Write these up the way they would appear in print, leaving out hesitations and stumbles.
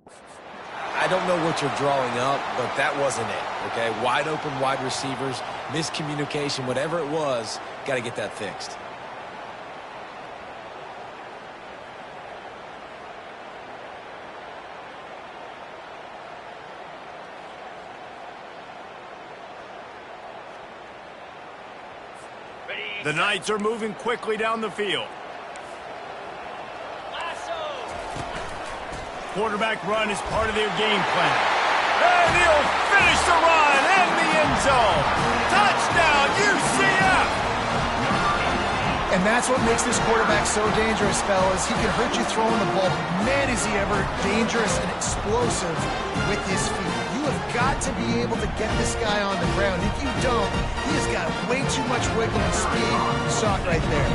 I don't know what you're drawing up, but that wasn't it, okay? Wide open wide receivers, miscommunication, whatever it was, got to get that fixed. The Knights are moving quickly down the field. Quarterback run is part of their game plan. And he'll finish the run in the end zone. Touchdown, UCF! And that's what makes this quarterback so dangerous, fellas. He can hurt you throwing the ball, but man, is he ever dangerous and explosive with his feet. You have got to be able to get this guy on the ground. If you don't, he has got way too much wiggle and speed. You saw it right there.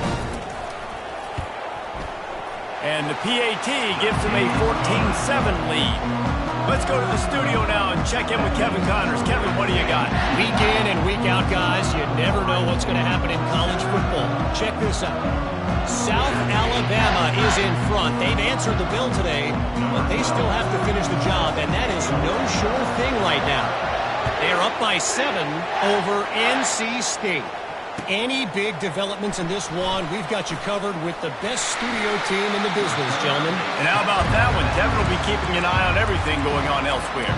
And the PAT gives them a 14-7 lead. Let's go to the studio now and check in with Kevin Connors. Kevin, what do you got? Week in and week out, guys, you never know what's going to happen in college football. Check this out. South Alabama is in front. They've answered the bell today, but they still have to finish the job, and that is no sure thing right now. They're up by 7 over NC State. Any big developments in this one, we've got you covered with the best studio team in the business, gentlemen. And how about that one? Devin will be keeping an eye on everything going on elsewhere.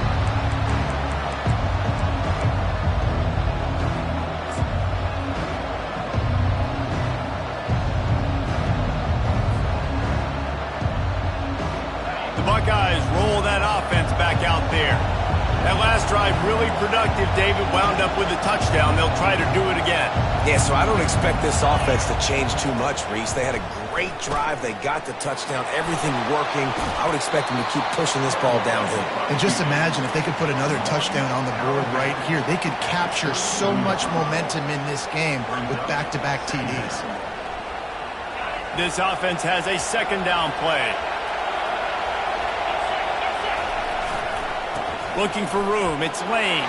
The Buckeyes roll that offense back out there. That last drive really productive. David wound up with a touchdown. They'll try to do it again. Yeah, so I don't expect this offense to change too much, Reese. They had a great drive. They got the touchdown. Everything working. I would expect them to keep pushing this ball downhill. And just imagine if they could put another touchdown on the board right here. They could capture so much momentum in this game with back-to-back TDs. This offense has a second down play. Looking for room. It's Lane.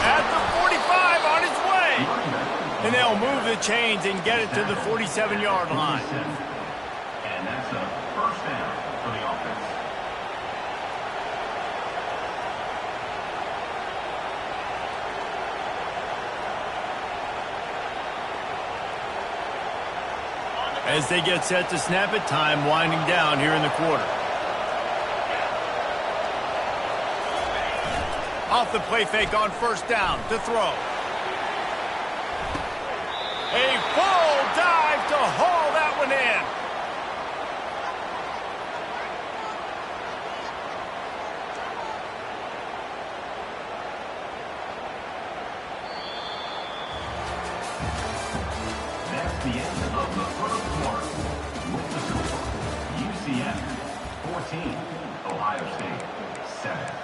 At the 45 on his way. And they'll move the chains and get it to the 47-yard line. And that's a first down for the offense. As they get set to snap it, time winding down here in the quarter. Off the play fake on first down to throw. A full dive to haul that one in. That's the end of the first quarter. With the score, UCF 14, Ohio State 7.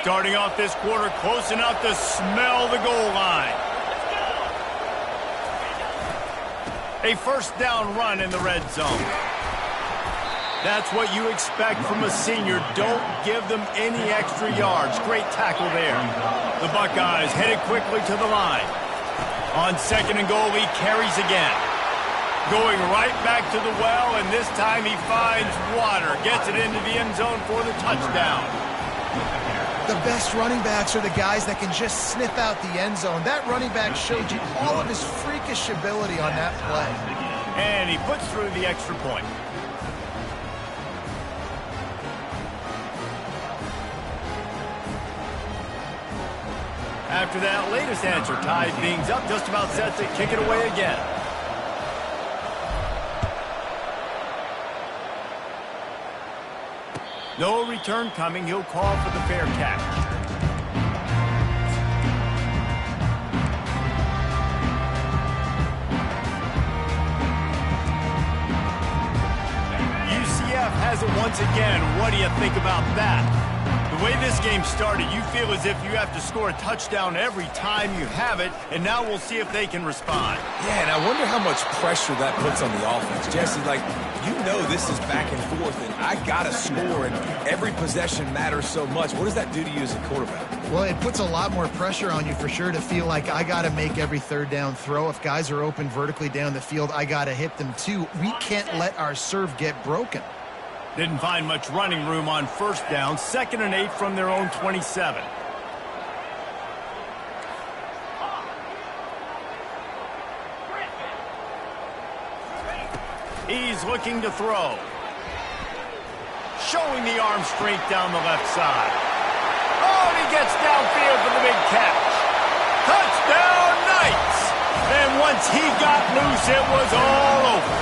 Starting off this quarter close enough to smell the goal line. A first down run in the red zone. That's what you expect from a senior. Don't give them any extra yards. Great tackle there. The Buckeyes headed quickly to the line. On second and goal, he carries again. Going right back to the well, and this time he finds water. Gets it into the end zone for the touchdown. The best running backs are the guys that can just sniff out the end zone. That running back showed you all of his freakish ability on that play. And he puts through the extra point. After that latest answer tied things up, just about set to kick it away again. No return coming. He'll call for the fair catch. UCF has it once again. What do you think about that? The The way this game started, you feel as if you have to score a touchdown every time you have it, and now we'll see if they can respond. Yeah, and I wonder how much pressure that puts on the offense. Jesse, like, you know this is back and forth, and I got to score, and every possession matters so much. What does that do to you as a quarterback? Well, it puts a lot more pressure on you for sure to feel like I got to make every third down throw. If guys are open vertically down the field, I got to hit them too. We can't let our serve get broken. Didn't find much running room on first down. 2nd and 8 from their own 27. He's looking to throw. Showing the arm strength down the left side. Oh, and he gets downfield for the big catch. Touchdown, Knights! And once he got loose, it was all over.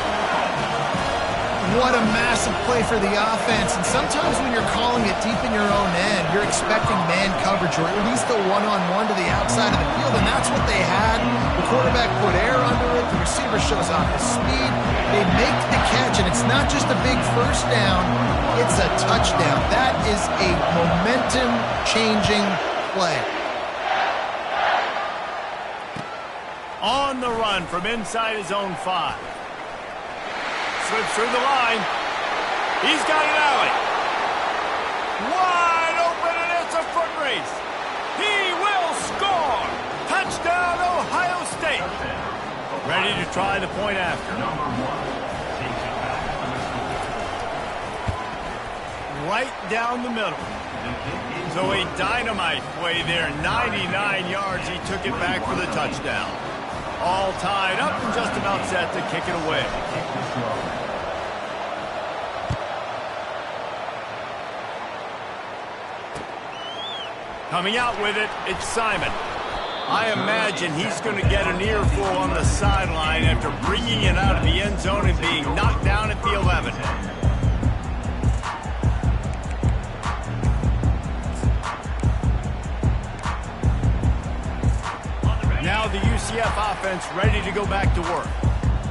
What a massive play for the offense. And sometimes when you're calling it deep in your own end, you're expecting man coverage or at least a one-on-one to the outside of the field, and that's what they had. The quarterback put air under it. The receiver shows off his speed. They make the catch, and it's not just a big first down. It's a touchdown. That is a momentum-changing play. On the run from inside his own 5. Slips through the line. He's got an alley. Wide open, and it's a foot race. He will score. Touchdown, Ohio State. Ready to try the point after. Right down the middle. So a dynamite play there. 99 yards. He took it back for the touchdown. All tied up and just about set to kick it away. Coming out with it, it's Simon. I imagine he's going to get an earful on the sideline after bringing it out of the end zone and being knocked down at the 11. Now the UCF offense ready to go back to work.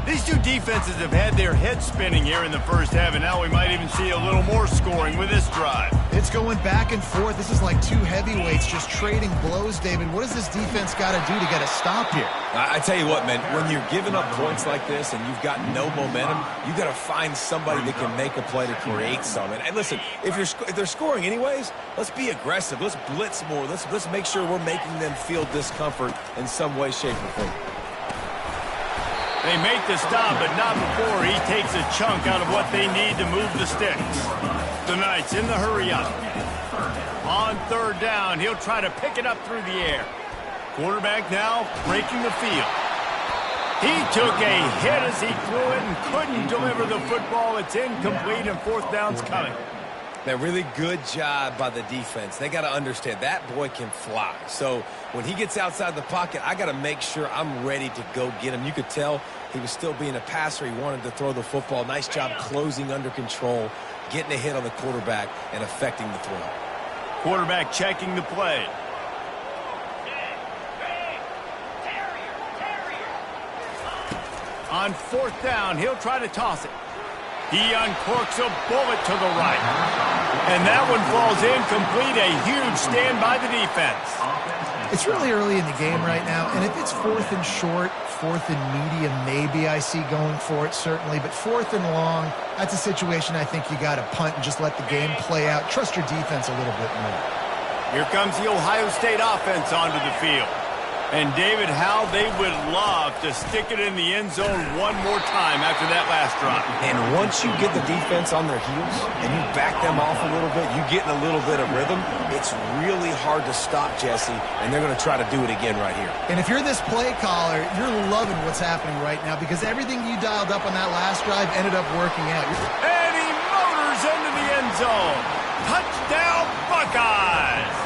These two defenses have had their heads spinning here in the first half, and now we might even see a little more scoring with this drive. It's going back and forth. This is like two heavyweights just trading blows, David. What does this defense got to do to get a stop here? I tell you what, man, when you're giving up points like this and you've got no momentum, you got to find somebody that can make a play to create some. And listen, if they're scoring anyways, let's be aggressive. Let's blitz more. Let's make sure we're making them feel discomfort in some way, shape, or form. They make the stop, but not before he takes a chunk out of what they need to move the sticks. The Knights in the hurry up. On 3rd down, he'll try to pick it up through the air. Quarterback now breaking the field. He took a hit as he threw it and couldn't deliver the football. It's incomplete, and 4th down's coming. A really good job by the defense. They got to understand that boy can fly. So when he gets outside the pocket, I got to make sure I'm ready to go get him. You could tell he was still being a passer. He wanted to throw the football. Nice job closing under control, getting a hit on the quarterback, and affecting the throw. Quarterback checking the play. On 4th down, he'll try to toss it. He uncorks a bullet to the right. And that one falls incomplete. A huge stand by the defense. It's really early in the game right now, and if it's 4th and short, 4th and medium, maybe I see going for it, certainly. But 4th and long, that's a situation I think you got to punt and just let the game play out. Trust your defense a little bit more. Here comes the Ohio State offense onto the field. And, David, how they would love to stick it in the end zone one more time after that last drive. And once you get the defense on their heels and you back them off a little bit, you get in a little bit of rhythm, it's really hard to stop, Jesse, and they're going to try to do it again right here. And if you're this play caller, you're loving what's happening right now because everything you dialed up on that last drive ended up working out. And he motors into the end zone. Touchdown, Buckeyes!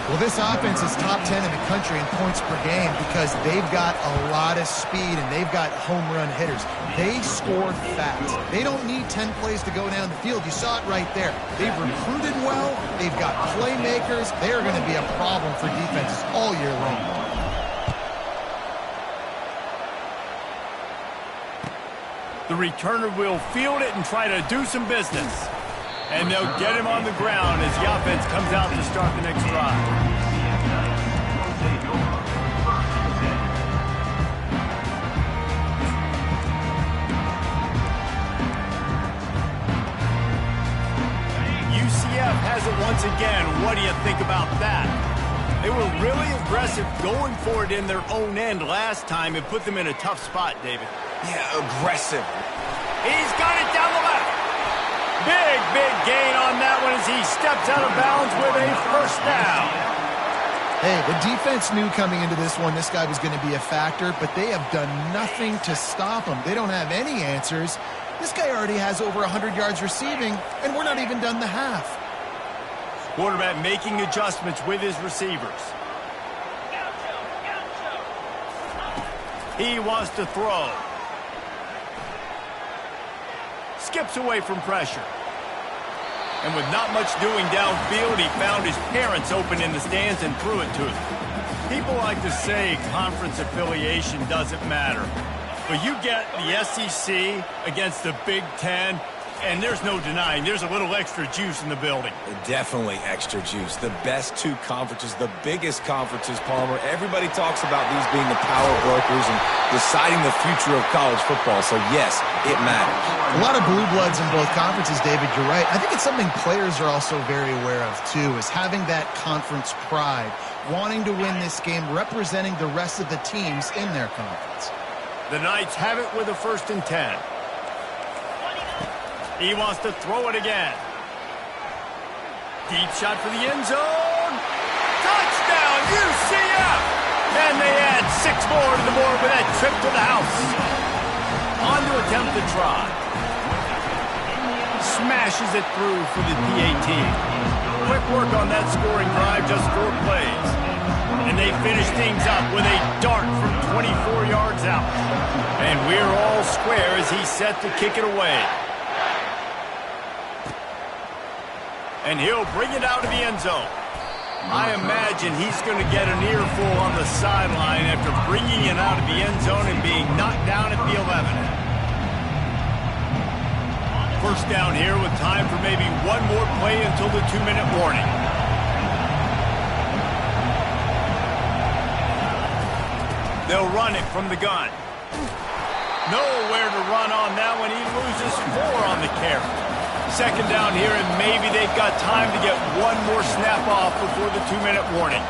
Well, this offense is top 10 in the country in points per game because they've got a lot of speed and they've got home run hitters. They score fast. They don't need 10 plays to go down the field. You saw it right there. They've recruited well. They've got playmakers. They're going to be a problem for defenses all year long. The returner will field it and try to do some business. And they'll get him on the ground as the offense comes out to start the next drive. UCF has it once again. What do you think about that? They were really aggressive going for it in their own end last time and put them in a tough spot, David. Yeah, aggressive. He's got it down the left. Big gain on that one as he steps out of bounds with a first down. Hey, the defense knew coming into this one this guy was going to be a factor, but they have done nothing to stop him. They don't have any answers. This guy already has over 100 yards receiving, and we're not even done the half. Quarterback making adjustments with his receivers. He wants to throw. Skips away from pressure. And with not much doing downfield, he found his parents open in the stands and threw it to them. People like to say conference affiliation doesn't matter. But you get the SEC against the Big Ten, and there's no denying there's a little extra juice in the building. Definitely extra juice. The best two conferences, the biggest conferences, Palmer. Everybody talks about these being the power brokers and deciding the future of college football. So, yes, it matters. A lot of blue bloods in both conferences, David. You're right. I think it's something players are also very aware of, too, is having that conference pride, wanting to win this game, representing the rest of the teams in their conference. The Knights have it with a 1st and 10. He wants to throw it again. Deep shot for the end zone. Touchdown, UCF! And they add 6 more to the board with that trip to the house. On to attempt the try. Smashes it through for the PAT. Quick work on that scoring drive, just 4 plays. And they finish things up with a dart from 24 yards out. And we're all square as he's set to kick it away. And he'll bring it out to the end zone. I imagine he's going to get an earful on the sideline after bringing it out of the end zone and being knocked down at the 11. First down here with time for maybe one more play until the 2-minute warning. They'll run it from the gun. Nowhere to run on that one. He loses 4 on the carry. Second down here, and maybe they've got time to get one more snap off before the 2-minute warning.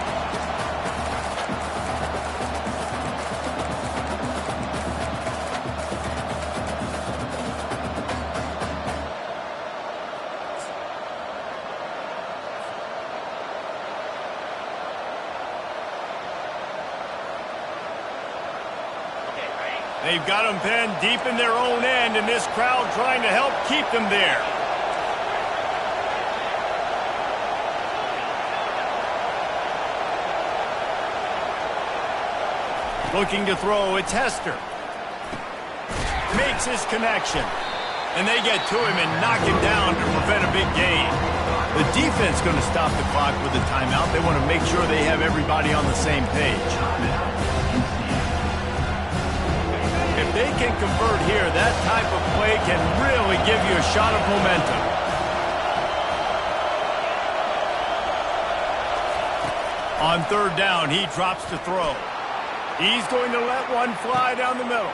They've got them pinned deep in their own end, and this crowd trying to help keep them there. Looking to throw, it's Hester. Makes his connection. And they get to him and knock him down to prevent a big gain. The defense going to stop the clock with a timeout. They want to make sure they have everybody on the same page. If they can convert here, that type of play can really give you a shot of momentum. On 3rd down, he drops to throw. He's going to let one fly down the middle.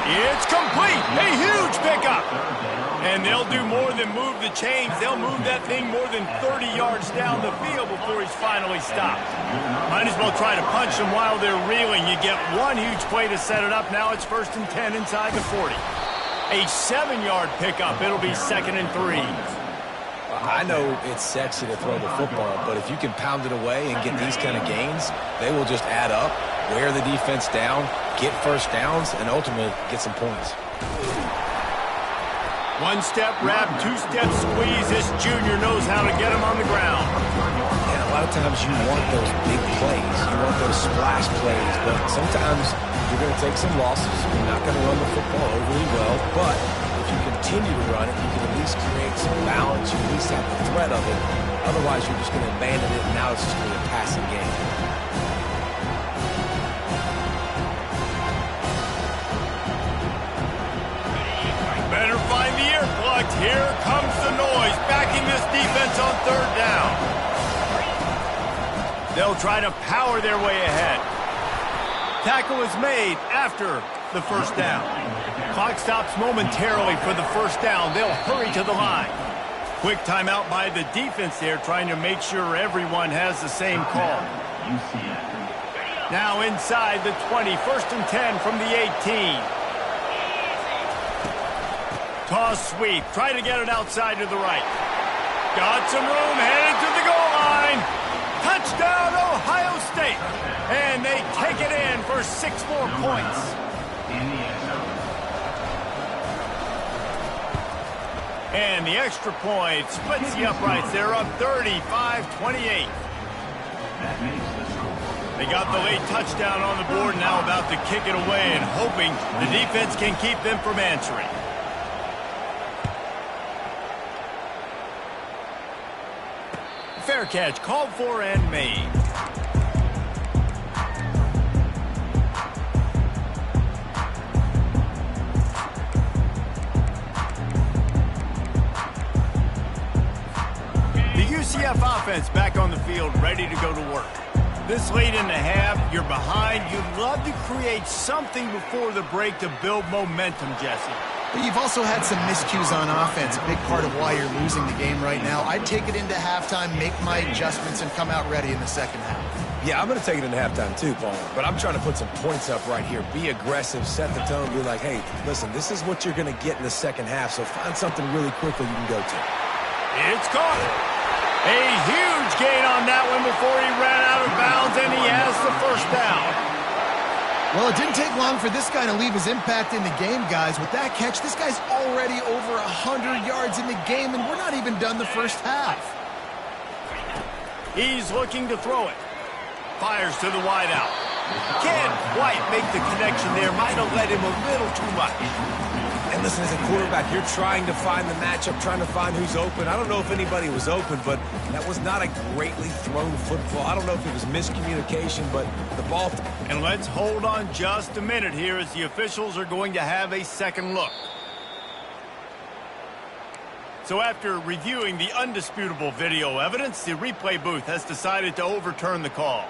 It's complete. A huge pickup. And they'll do more than move the chains. They'll move that thing more than 30 yards down the field before he's finally stopped. Might as well try to punch them while they're reeling. You get one huge play to set it up. Now it's 1st and 10 inside the 40. A 7-yard pickup. It'll be 2nd and 3. I know it's sexy to throw the football, but if you can pound it away and get these kind of gains, they will just add up, wear the defense down, get first downs, and ultimately get some points. 1-step wrap, 2-step squeeze. This junior knows how to get him on the ground. Yeah, a lot of times you want those big plays. You want those splash plays, but sometimes you're going to take some losses. You're not going to run the football overly well, but if you continue to run it, you can at least create some balance. You at least have the threat of it. Otherwise, you're just going to abandon it, and now it's just going to be a passing game. Better find the earplugs. Here comes the noise. Back They'll try to power their way ahead. Tackle is made after the first down. Clock stops momentarily for the first down. They'll hurry to the line. Quick timeout by the defense there, trying to make sure everyone has the same call. Now inside the 20, 1st and 10 from the 18. Toss sweep, try to get it outside to the right. Got some room, headed to the goal line. Touchdown, Ohio State. And they take it in for 6 more points. And the extra point splits the uprights. They're up 35-28. They got the late touchdown on the board, now about to kick it away and hoping the defense can keep them from answering. Fair catch, called for and made. The UCF offense back on the field, ready to go to work. This late in the half, you're behind. You'd love to create something before the break to build momentum, Jesse. But you've also had some miscues on offense, a big part of why you're losing the game right now. I'd take it into halftime, make my adjustments, and come out ready in the second half. Yeah, I'm going to take it into halftime too, Paul. But I'm trying to put some points up right here. Be aggressive, set the tone, be like, hey, listen, this is what you're going to get in the second half, so find something really quickly you can go to. It's caught. A huge gain on that one before he ran out of bounds, and he has the first down. Well, it didn't take long for this guy to leave his impact in the game, guys. With that catch, this guy's already over 100 yards in the game, and we're not even done the first half. He's looking to throw it. Fires to the wideout. Can't quite make the connection there. Might have led him a little too much. And listen, as a quarterback, you're trying to find the matchup, trying to find who's open. I don't know if anybody was open, but that was not a greatly thrown football. I don't know if it was miscommunication, but the ball... And let's hold on just a minute here as the officials are going to have a second look. So after reviewing the undisputable video evidence, the replay booth has decided to overturn the call.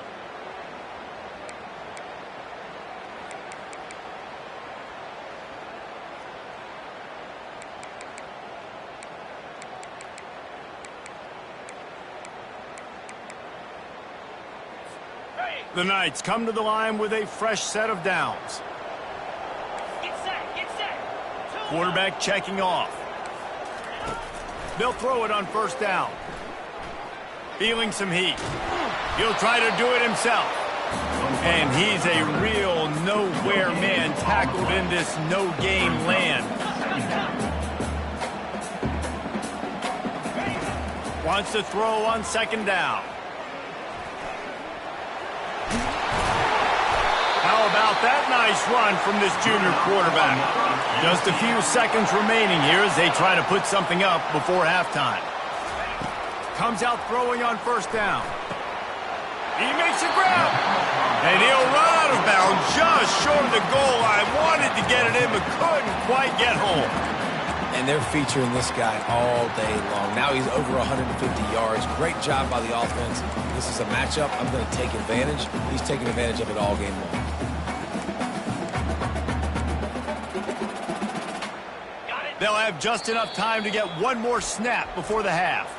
The Knights come to the line with a fresh set of downs. Get set. Quarterback checking off. They'll throw it on first down. Feeling some heat. He'll try to do it himself. And he's a real nowhere man, tackled in this no-game land. Wants to throw on second down. How about that nice run from this junior quarterback? Just a few seconds remaining here as they try to put something up before halftime. Comes out throwing on first down. He makes a grab. And he'll run out of bounds just short of the goal line. Wanted to get it in but couldn't quite get home. And they're featuring this guy all day long. Now he's over 150 yards. Great job by the offense. This is a matchup. I'm going to take advantage. He's taking advantage of it all game long. They'll have just enough time to get one more snap before the half.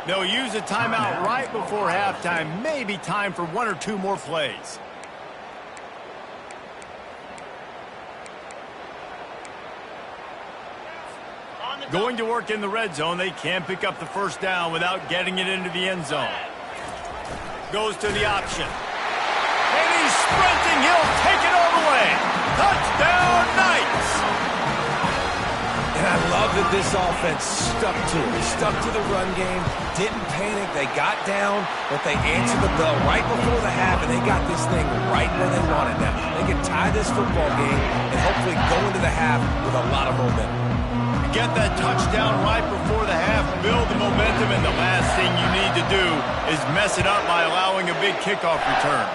They'll use a timeout right before halftime. Maybe time for one or two more plays. Going to work in the red zone. They can't pick up the first down without getting it into the end zone. Goes to the option. And he's sprinting. He'll take it all the way. Touchdown, Knights! And I love that this offense stuck to it. Stuck to the run game, didn't panic. They got down, but they answered the bell right before the half, and they got this thing right where they wanted now. They can tie this football game and hopefully go into the half with a lot of momentum. Get that touchdown right before the half, build the momentum, and the last thing you need to do is mess it up by allowing a big kickoff return.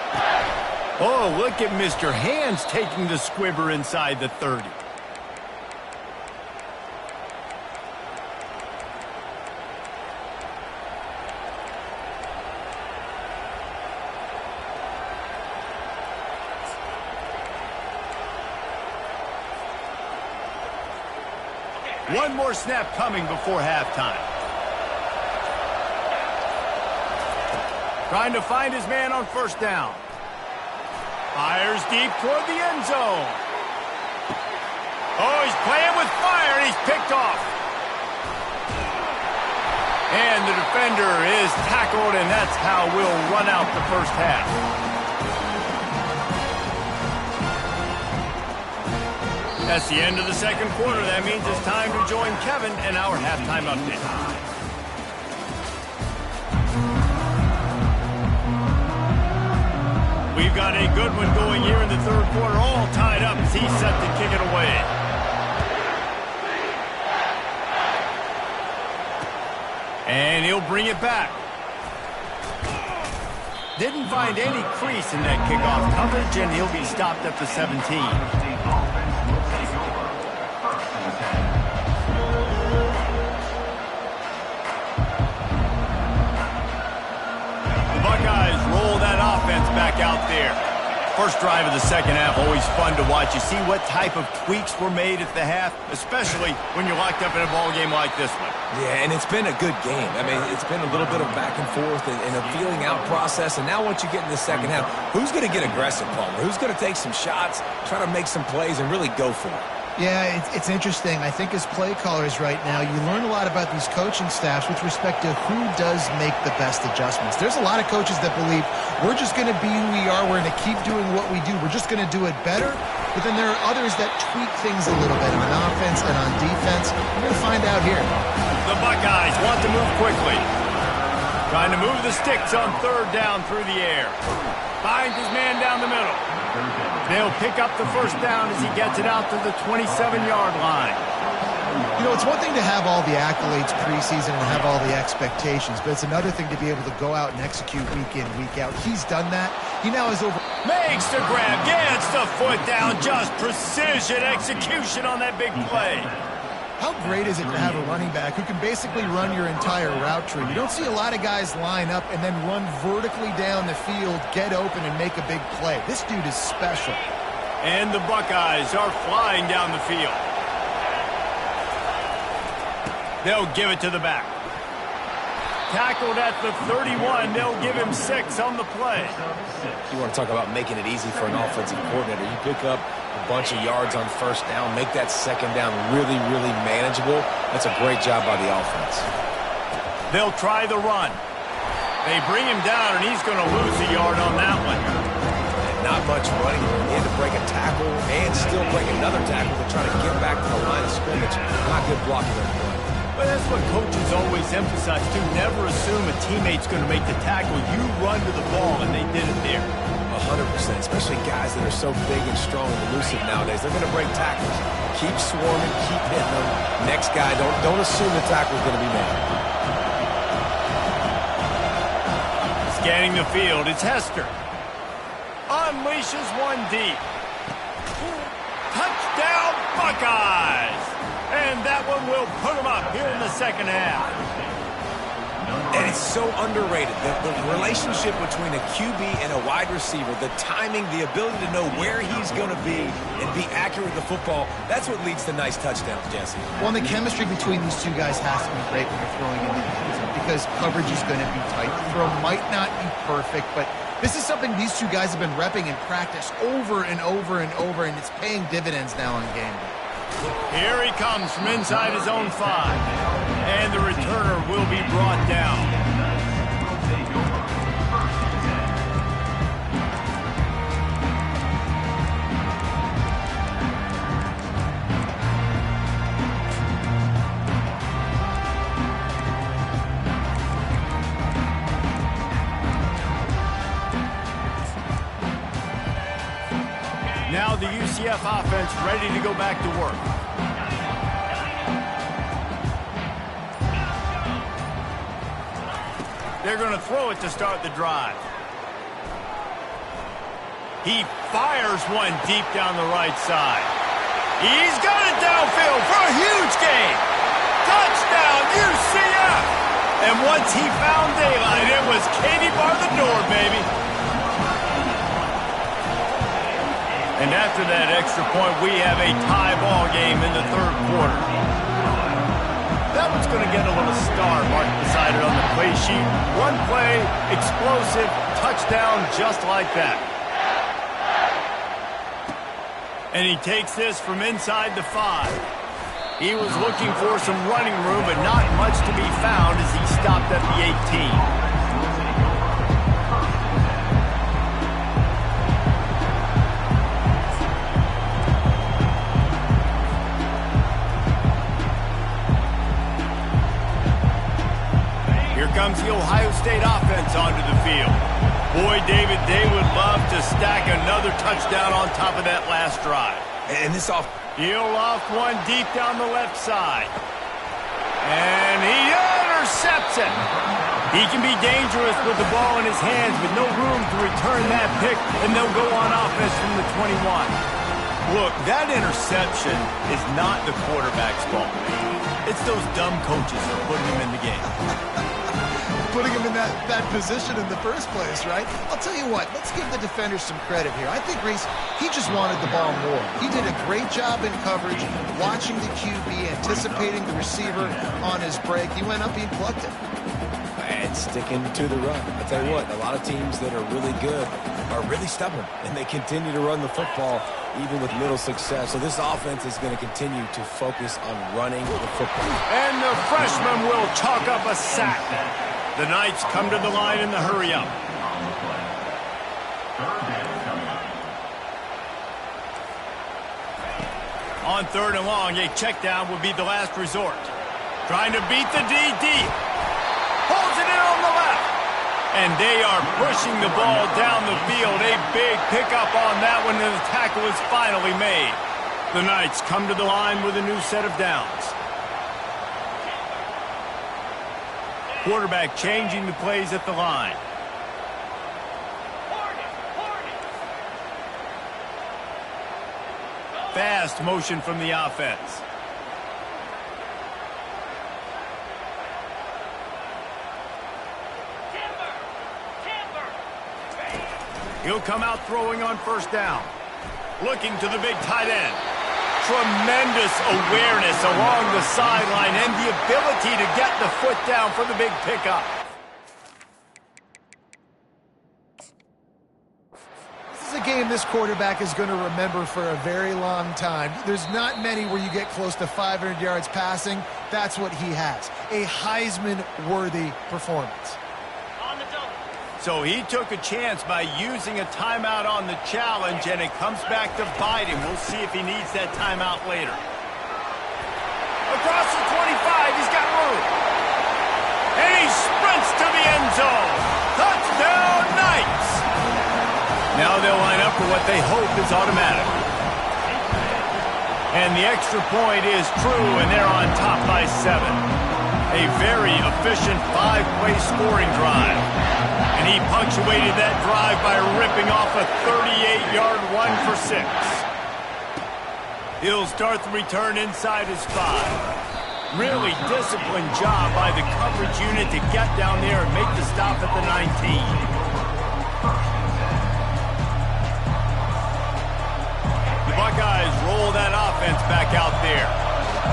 Oh, look at Mr. Hands taking the squibber inside the 30. One more snap coming before halftime. Trying to find his man on first down. Fires deep toward the end zone. Oh, he's playing with fire, and he's picked off. And the defender is tackled, and that's how we'll run out the first half. That's the end of the second quarter. That means it's time to join Kevin in our halftime update. We've got a good one going here in the third quarter, all tied up as he's set to kick it away. And he'll bring it back. Didn't find any crease in that kickoff coverage, and he'll be stopped at the 17. Buckeyes roll that offense back out there. First drive of the second half, always fun to watch. You see what type of tweaks were made at the half, especially when you're locked up in a ball game like this one. Yeah, and it's been a good game. I mean, it's been a little bit of back and forth and a feeling out process. And now once you get in the second half, who's going to get aggressive, Palmer? Who's going to take some shots, try to make some plays, and really go for it? Yeah, it's interesting. I think as play callers right now, you learn a lot about these coaching staffs with respect to who does make the best adjustments. There's a lot of coaches that believe we're just going to be who we are. We're going to keep doing what we do. We're just going to do it better. But then there are others that tweak things a little bit on offense and on defense. We're going to find out here. The Buckeyes want to move quickly. Trying to move the sticks on third down through the air. Finds his man down the middle. They'll pick up the first down as he gets it out to the 27-yard line. You know, it's one thing to have all the accolades preseason and have all the expectations, but it's another thing to be able to go out and execute week in, week out. He's done that. He now has over... Makes the grab, gets the foot down, just precision execution on that big play. How great is it to have a running back who can basically run your entire route tree? You don't see a lot of guys line up and then run vertically down the field, get open, and make a big play. This dude is special. And the Buckeyes are flying down the field. They'll give it to the back. Tackled at the 31. They'll give him 6 on the play. You want to talk about making it easy for an offensive coordinator. You pick up a bunch of yards on first down, make that second down really, really manageable. That's a great job by the offense. They'll try the run. They bring him down, and he's going to lose a yard on that one. And not much running. He had to break a tackle and still break another tackle to try to get back to the line of scrimmage. Not good blocking on the play. But that's what coaches always emphasize, too. Never assume a teammate's going to make the tackle. You run to the ball, and they did it there. 100%, especially guys that are so big and strong and elusive nowadays. They're going to break tackles. Keep swarming, keep hitting them. Next guy, don't assume the tackle's going to be made. Scanning the field, it's Hester. Unleashes one deep. Touchdown, Buckeyes! And that one will put them up here in the second half. And it's so underrated. The relationship between a QB and a wide receiver, the timing, the ability to know where he's going to be and be accurate with the football, that's what leads to nice touchdowns, Jesse. Well, the chemistry between these two guys has to be great when you're throwing into the season because coverage is going to be tight. The throw might not be perfect, but this is something these two guys have been repping in practice over and over and over, and it's paying dividends now on game day. Here he comes from inside his own 5. And the returner will be brought down. Now the UCF offense ready to go back to work. They're going to throw it to start the drive. He fires one deep down the right side. He's got it downfield for a huge gain. Touchdown, UCF! And once he found daylight, it was Katie bar the door, baby. And after that extra point, we have a tie ball game in the third quarter. That one's going to get a little star marked beside it on the play sheet. One play, explosive, touchdown just like that. And he takes this from inside the 5. He was looking for some running room, but not much to be found as he stopped at the 18. Comes the Ohio State offense onto the field. Boy, David, they would love to stack another touchdown on top of that last drive. And this off. He'll loft one deep down the left side. And he intercepts it. He can be dangerous with the ball in his hands, with no room to return that pick, and they'll go on offense from the 21. Look, that interception is not the quarterback's fault. It's those dumb coaches that are putting him in the game. Putting him in that position in the first place, right? I'll tell you what, let's give the defenders some credit here. I think, Reese, he just wanted the ball more. He did a great job in coverage, watching the QB, anticipating the receiver on his break. He went up, he plugged it. And sticking to the run. I tell you what, a lot of teams that are really good are really stubborn, and they continue to run the football even with little success. So this offense is going to continue to focus on running the football. And the freshman will chalk up a sack. The Knights come to the line in the hurry-up. On 3rd and long, a check down would be the last resort. Trying to beat the DD. Holds it in on the left. And they are pushing the ball down the field. A big pickup on that one, and the tackle is finally made. The Knights come to the line with a new set of downs. Quarterback changing the plays at the line. Fast motion from the offense. He'll come out throwing on 1st down. Looking to the big tight end. Tremendous awareness along the sideline and the ability to get the foot down for the big pickup. This is a game this quarterback is going to remember for a very long time. There's not many where you get close to 500 yards passing. That's what he has. A Heisman-worthy performance. So he took a chance by using a timeout on the challenge, and it comes back to bite him. We'll see if he needs that timeout later. Across the 25, he's got room. And he sprints to the end zone. Touchdown, Knights! Now they'll line up for what they hope is automatic. And the extra point is true, and they're on top by 7. A very efficient 5-play scoring drive. And he punctuated that drive by ripping off a 38-yard run for 6. He'll start the return inside his 5. Really disciplined job by the coverage unit to get down there and make the stop at the 19. The Buckeyes roll that offense back out there.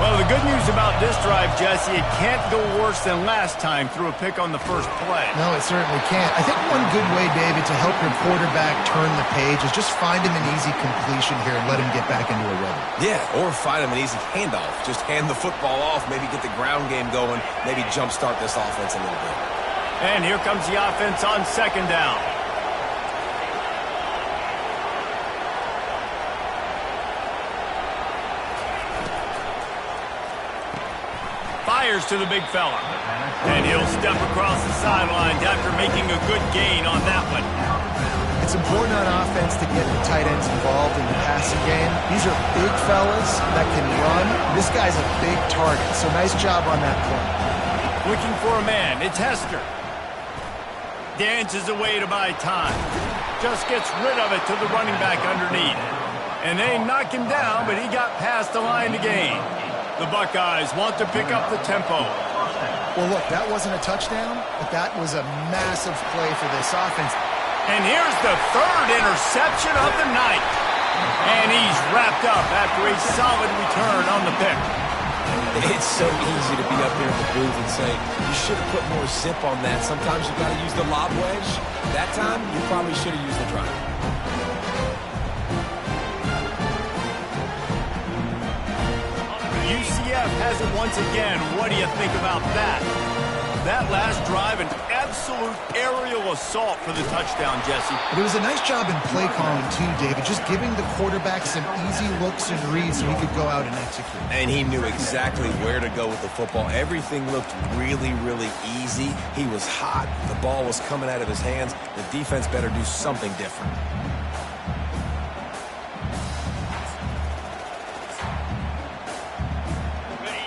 Well, the good news about this drive, Jesse, it can't go worse than last time through a pick on the first play. No, it certainly can't. I think one good way, David, to help your quarterback turn the page is just find him an easy completion here and let him get back into a rhythm. Yeah, or find him an easy handoff. Just hand the football off, maybe get the ground game going, maybe jumpstart this offense a little bit. And here comes the offense on 2nd down. Fires to the big fella. And he'll step across the sidelines after making a good gain on that one. It's important on offense to get the tight ends involved in the passing game. These are big fellas that can run. This guy's a big target, so nice job on that play. Looking for a man. It's Hester. Dances away to buy time. Just gets rid of it to the running back underneath. And they knock him down, but he got past the line to gain. The Buckeyes want to pick up the tempo. Well, look, that wasn't a touchdown, but that was a massive play for this offense. And here's the 3rd interception of the night. And he's wrapped up after a solid return on the pick. It's so easy to be up here in the booth and say, you should have put more zip on that. Sometimes you got to use the lob wedge. That time, you probably should have used the drive. UCF has it once again. What do you think about that? That last drive, an absolute aerial assault for the touchdown, Jesse. But it was a nice job in play calling too, David, just giving the quarterback some easy looks and reads so he could go out and execute. And he knew exactly where to go with the football. Everything looked really, really easy. He was hot. The ball was coming out of his hands. The defense better do something different.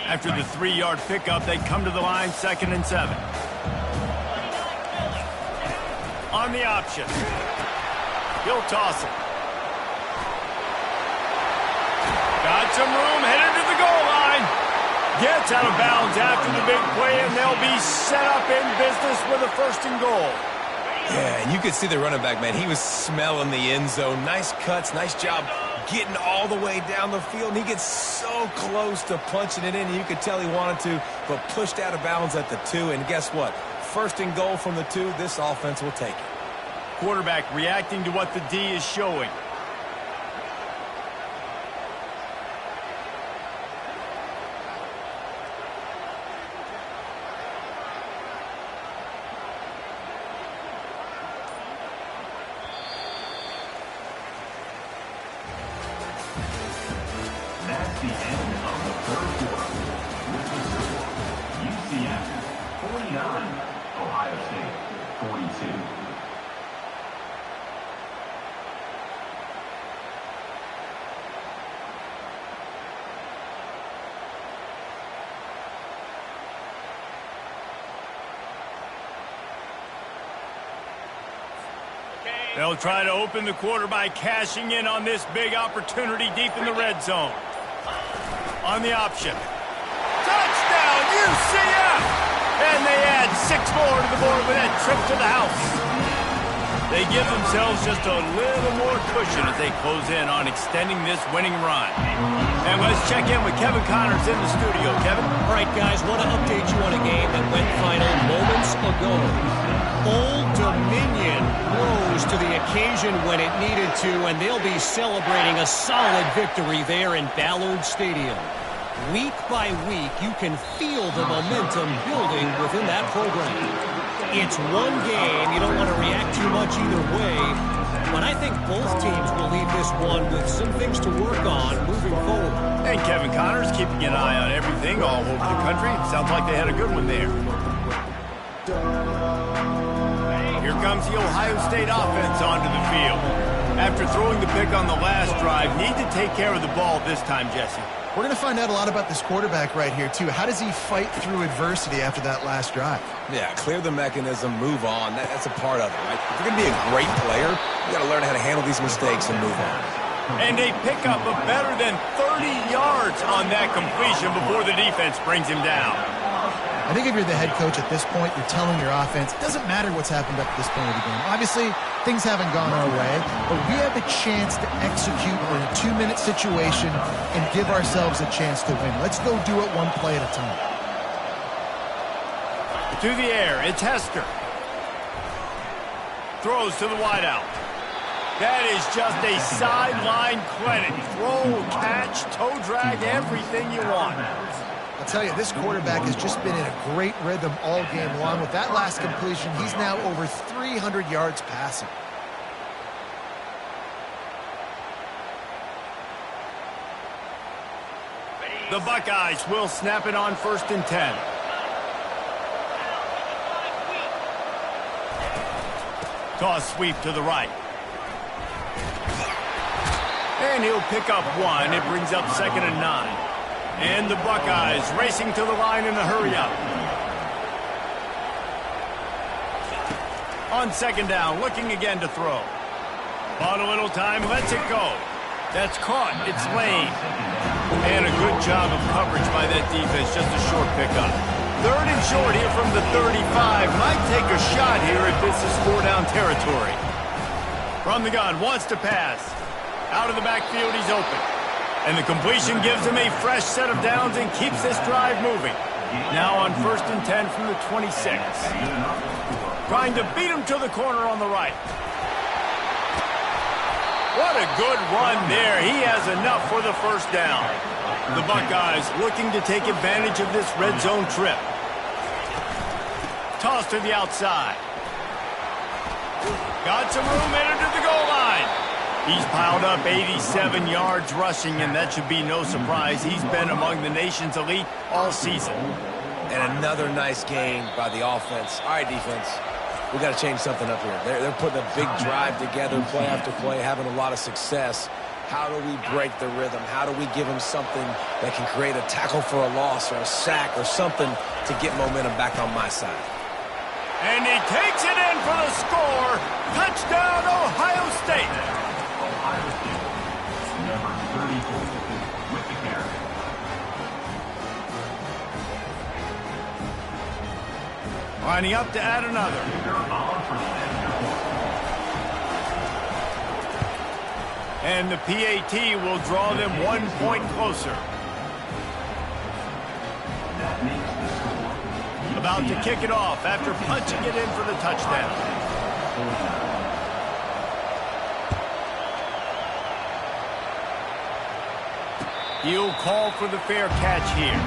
After the 3-yard pickup, they come to the line, 2nd and 7. On the option. He'll toss it. Got some room, headed to the goal line. Gets out of bounds after the big play, and they'll be set up in business with a 1st and goal. Yeah, and you could see the running back, man. He was smelling the end zone. Nice cuts, nice job getting all the way down the field. And he gets so close to punching it in. You could tell he wanted to, but pushed out of bounds at the 2. And guess what? 1st and goal from the 2. This offense will take it. Quarterback reacting to what the D is showing. That's the end of the 3rd quarter. With the score, UCF 49, Ohio State 42. They'll try to open the quarter by cashing in on this big opportunity deep in the red zone. On the option. Touchdown, UCF! And they add 6 more to the board with that trip to the house. They give themselves just a little more cushion as they close in on extending this winning run. And let's check in with Kevin Connors in the studio. Kevin? All right, guys, want to update you on a game that went final moments ago. Old Dominion rose to the occasion when it needed to, and they'll be celebrating a solid victory there in Ballard Stadium. Week by week, you can feel the momentum building within that program. It's one game. You don't want to react too much either way, but I think both teams will leave this one with some things to work on moving forward. And Kevin Connors keeping an eye on everything all over the country. Sounds like they had a good one there. Here comes the Ohio State offense onto the field. After throwing the pick on the last drive, need to take care of the ball this time, Jesse. We're going to find out a lot about this quarterback right here, too. How does he fight through adversity after that last drive? Yeah, clear the mechanism, move on. That's a part of it, right? If you're going to be a great player, you got to learn how to handle these mistakes and move on. And a pickup of better than 30 yards on that completion before the defense brings him down. I think if you're the head coach at this point, you're telling your offense, it doesn't matter what's happened up to this point of the game. Obviously, things haven't gone our way, but we have a chance to execute in a 2-minute situation and give ourselves a chance to win. Let's go do it one play at a time. To the air, it's Hester. Throws to the wideout. That is just a sideline clinic. Throw, catch, toe drag, everything you want. I'll tell you, this quarterback has just been in a great rhythm all game long. With that last completion, he's now over 300 yards passing. The Buckeyes will snap it on 1st and 10. Toss sweep to the right. And he'll pick up 1. It brings up 2nd and 9. And the Buckeyes racing to the line in a hurry-up. On 2nd down, looking again to throw. Bought a little time, lets it go. That's caught. It's Lane. And a good job of coverage by that defense. Just a short pickup. 3rd and short here from the 35. Might take a shot here if this is 4-down territory. From the gun, wants to pass. Out of the backfield, he's open. And the completion gives him a fresh set of downs and keeps this drive moving. Now on 1st and 10 from the 26. Trying to beat him to the corner on the right. What a good run there. He has enough for the first down. The Buckeyes looking to take advantage of this red zone trip. Toss to the outside. Got some room headed to the goal line. He's piled up 87 yards rushing, and that should be no surprise. He's been among the nation's elite all season. And another nice gain by the offense. All right, defense, we got to change something up here. They're putting a big drive together, play after play, having a lot of success. How do we break the rhythm? How do we give them something that can create a tackle for a loss or a sack or something to get momentum back on my side? And he takes it in for the score. Touchdown, Ohio State. Ohio State, number 34, with the carry. Lining up to add another. And the PAT will draw them 1 point closer. About to kick it off after punching it in for the touchdown. He'll call for the fair catch here.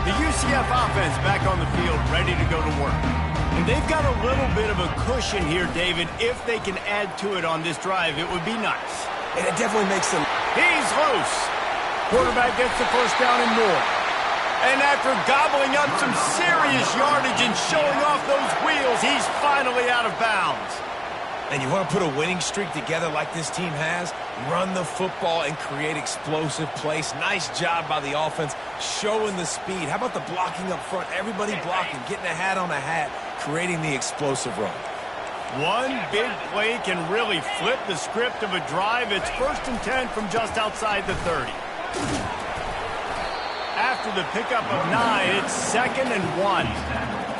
The UCF offense back on the field, ready to go to work. And they've got a little bit of a cushion here, David. If they can add to it on this drive, it would be nice. And it definitely makes them... He's loose. Quarterback gets the first down and more. And after gobbling up some serious yardage and showing off those wheels, he's finally out of bounds. And you want to put a winning streak together like this team has? Run the football and create explosive plays. Nice job by the offense, showing the speed. How about the blocking up front? Everybody blocking, getting a hat on a hat, creating the explosive run. One big play can really flip the script of a drive. It's 1st and 10 from just outside the 30. After the pickup of 9, it's 2nd and 1.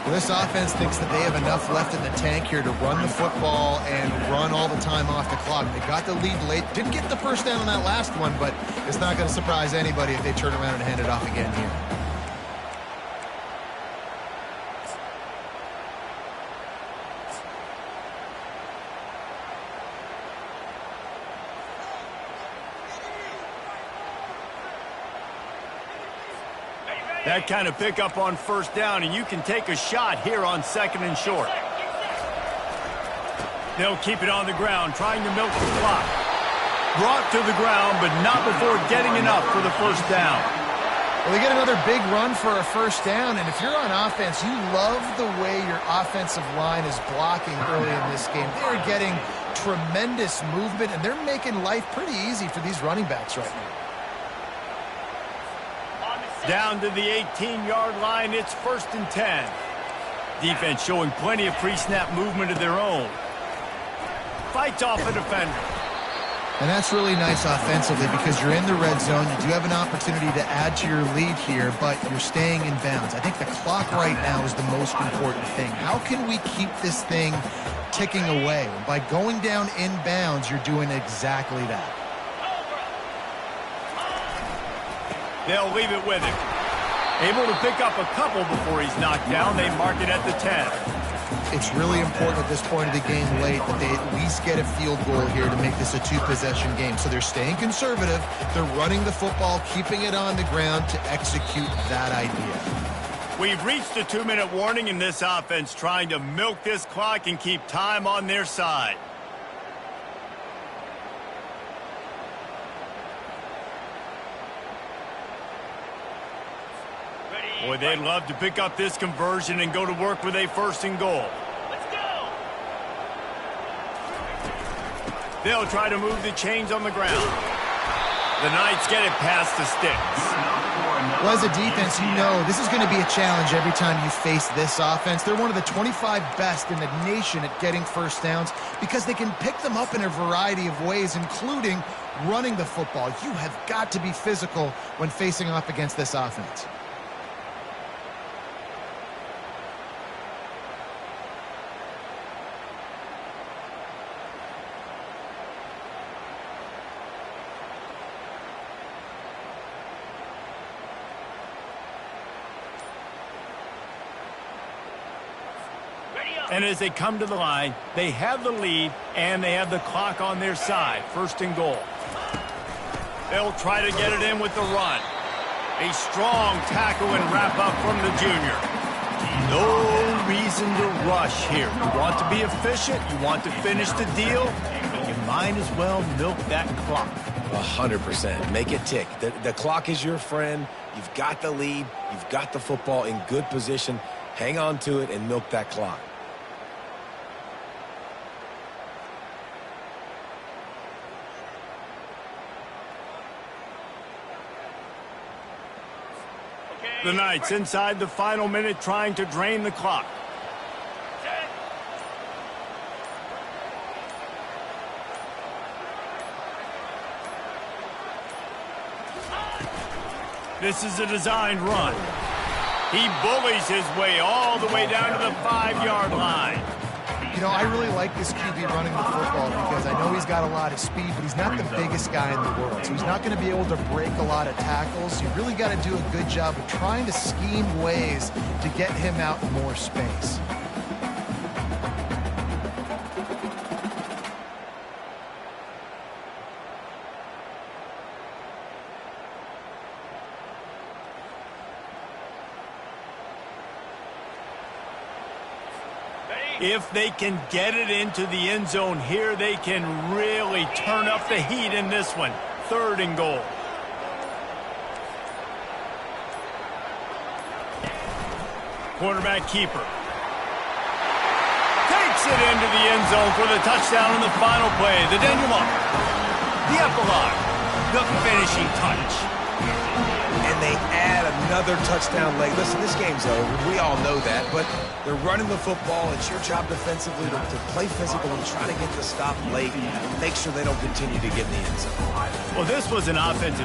Well, this offense thinks that they have enough left in the tank here to run the football and run all the time off the clock. They got the lead late. Didn't get the first down on that last one, but it's not going to surprise anybody if they turn around and hand it off again here. That kind of pickup on 1st down, and you can take a shot here on 2nd and short. They'll keep it on the ground, trying to milk the clock. Brought to the ground, but not before getting enough for the first down. Well, they get another big run for a first down, and if you're on offense, you love the way your offensive line is blocking early in this game. They're getting tremendous movement, and they're making life pretty easy for these running backs right now. Down to the 18-yard line, it's 1st and 10. Defense showing plenty of pre-snap movement of their own. Fights off a defender. And that's really nice offensively because you're in the red zone. You do have an opportunity to add to your lead here, but you're staying in bounds. I think the clock right now is the most important thing. How can we keep this thing ticking away? And by going down in bounds, you're doing exactly that. They'll leave it with him. Able to pick up a couple before he's knocked down. They mark it at the 10. It's really important at this point of the game late that they at least get a field goal here to make this a 2-possession game. So they're staying conservative. They're running the football, keeping it on the ground to execute that idea. We've reached the 2-minute warning in this offense, trying to milk this clock and keep time on their side. Boy, they'd love to pick up this conversion and go to work with a 1st and goal. Let's go! They'll try to move the chains on the ground. The Knights get it past the sticks. Well, as a defense, you know this is going to be a challenge every time you face this offense. They're one of the 25 best in the nation at getting first downs because they can pick them up in a variety of ways, including running the football. You have got to be physical when facing off against this offense. And as they come to the line, they have the lead and they have the clock on their side. First and goal. They'll try to get it in with the run. A strong tackle and wrap up from the junior. No reason to rush here. You want to be efficient, you want to finish the deal, but you might as well milk that clock. 100%. Make it tick. The clock is your friend. You've got the lead. You've got the football in good position. Hang on to it and milk that clock. The Knights inside the final minute trying to drain the clock. This is a designed run. He bullies his way all the way down to the 5-yard line. You know, I really like this QB running the football because I know he's got a lot of speed, but he's not the biggest guy in the world. So he's not going to be able to break a lot of tackles. You really got to do a good job of trying to scheme ways to get him out in more space. If they can get it into the end zone here, they can really turn up the heat in this one. Third and goal. Quarterback keeper. Takes it into the end zone for the touchdown in the final play. The denouement. The epilogue. The finishing touch. And they add another touchdown late. Listen, this game's over. We all know that, but they're running the football. It's your job defensively to play physical and try to get the stop late and make sure they don't continue to get in the end zone. Well, this was an offensive